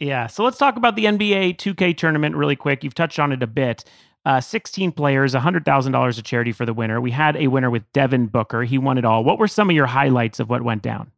Yeah. So let's talk about the NBA 2K tournament really quick. You've touched on it a bit. 16 players, $100,000 of charity for the winner. We had a winner with Devin Booker. He won it all. What were some of your highlights of what went down?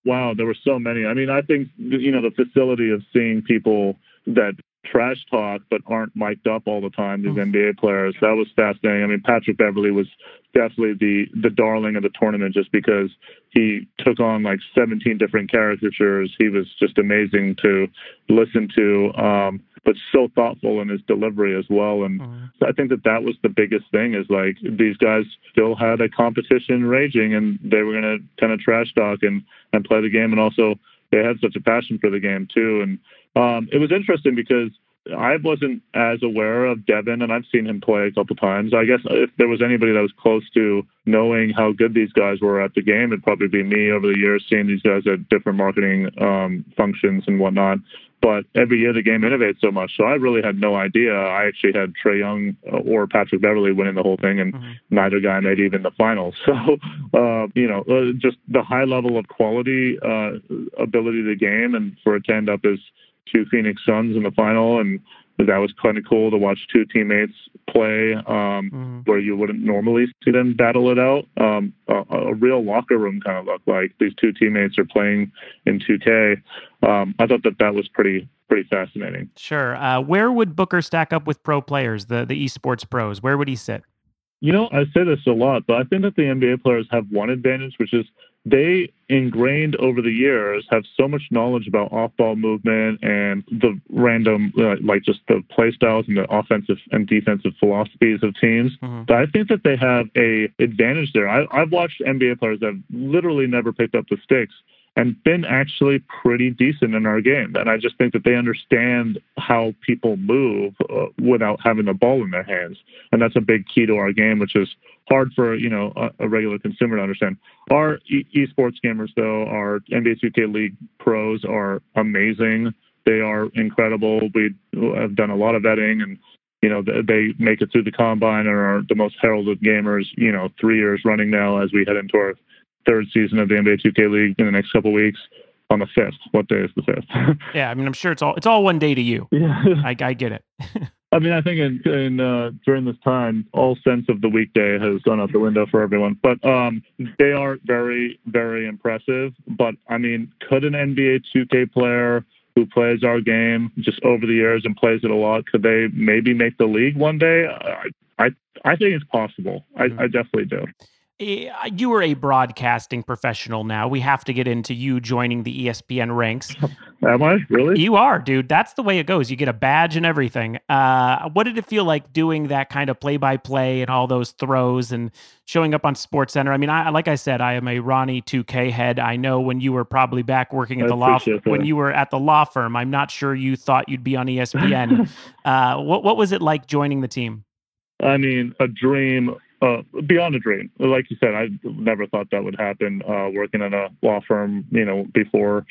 Wow, there were so many. I mean, I think the facility of seeing people that trash talk but aren't mic'd up all the time, these NBA players, that was fascinating. I mean, Patrick Beverly was definitely the darling of the tournament just because he took on like 17 different caricatures. He was just amazing to listen to, but so thoughtful in his delivery as well. And so I think that was the biggest thing is like these guys still had a competition raging and they were going to kind of trash talk and play the game. And also they had such a passion for the game too. And it was interesting because I wasn't as aware of Devin, and I've seen him play a couple times. I guess if there was anybody that was close to knowing how good these guys were at the game, it'd probably be me over the years, seeing these guys at different marketing functions and whatnot. But every year the game innovates so much, so I really had no idea. I actually had Trae Young or Patrick Beverly winning the whole thing, and neither guy made even the finals. So, just the high level of quality, ability of the game, and for it to end up as two Phoenix Suns in the final, and that was kind of cool to watch two teammates play where you wouldn't normally see them battle it out. A real locker room kind of look like these two teammates are playing in 2K. I thought that was pretty fascinating. Sure. Where would Booker stack up with pro players, the esports pros? Where would he sit? I say this a lot, but I think that the NBA players have one advantage, which is they ingrained over the years have so much knowledge about off-ball movement and the random, like just the play styles and the offensive and defensive philosophies of teams. But I think that they have a advantage there. I've watched NBA players that have literally never picked up the sticks and been actually pretty decent in our game. And I just think that they understand how people move without having the ball in their hands. And that's a big key to our game, which is hard for, a regular consumer to understand. Our esports gamers, though, our NBA 2K League pros are amazing. They are incredible. We have done a lot of vetting and, they make it through the combine and are the most heralded gamers, 3 years running now as we head into our third season of the NBA 2K League in the next couple of weeks on the 5th. What day is the 5th? Yeah, I mean, I'm sure it's all one day to you. Yeah. I get it. I mean, I think in during this time, all sense of the weekday has gone out the window for everyone. But they are very, very impressive. But, I mean, could an NBA 2K player who plays our game just over the years and plays it a lot, could they maybe make the league one day? I think it's possible. I definitely do. You are a broadcasting professional now. We have to get into you joining the ESPN ranks. Am I? Really? You are, dude. That's the way it goes. You get a badge and everything. What did it feel like doing that kind of play-by-play and all those throws and showing up on SportsCenter? I mean, like I said, I am a Ronnie 2K head. I know when you were probably back working at the law when you were at the law firm, I'm not sure you thought you'd be on ESPN. What was it like joining the team? I mean, a dream. Beyond a dream. Like you said, I never thought that would happen working at a law firm, before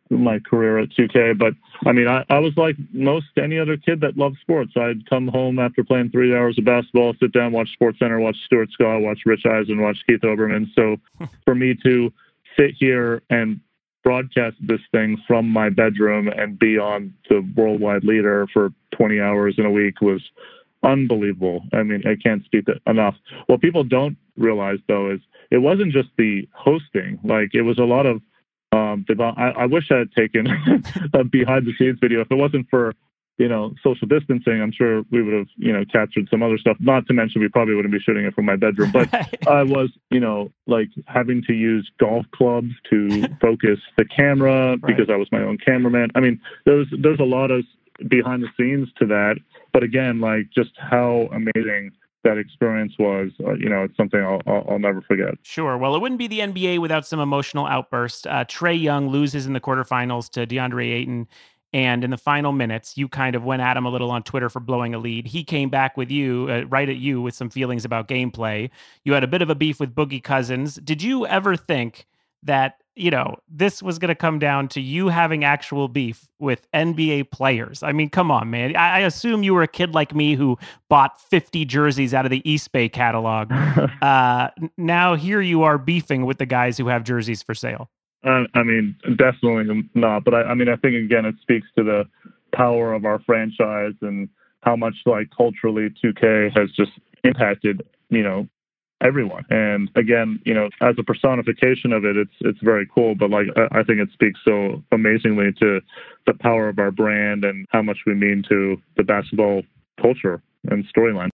my career at 2K. But, I mean, I was like most any other kid that loved sports. I'd come home after playing 3 hours of basketball, sit down, watch SportsCenter, watch Stuart Scott, watch Rich Eisen, watch Keith Olbermann. So for me to sit here and broadcast this thing from my bedroom and be on the worldwide leader for 20 hours in a week was unbelievable. I mean, I can't speak enough. What people don't realize, though, is it wasn't just the hosting. Like, it was a lot of I wish I had taken a behind-the-scenes video. If it wasn't for, social distancing, I'm sure we would have, captured some other stuff. Not to mention, we probably wouldn't be shooting it from my bedroom. But I was, like having to use golf clubs to focus the camera because I was my own cameraman. I mean, there's a lot of behind the scenes to that. But again, like just how amazing that experience was, it's something I'll never forget. Sure. Well, it wouldn't be the NBA without some emotional outbursts. Trae Young loses in the quarterfinals to DeAndre Ayton. And in the final minutes, you kind of went at him a little on Twitter for blowing a lead. He came back with you, right at you, with some feelings about gameplay. You had a bit of a beef with Boogie Cousins. Did you ever think that, this was going to come down to you having actual beef with NBA players? I mean, come on, man. I assume you were a kid like me who bought 50 jerseys out of the East Bay catalog. Now here you are beefing with the guys who have jerseys for sale. I mean, definitely not. But I mean, I think again, it speaks to the power of our franchise and how much like culturally 2K has just impacted, everyone. And again, as a personification of it, it's very cool. But like, I think it speaks so amazingly to the power of our brand and how much we mean to the basketball culture and storyline.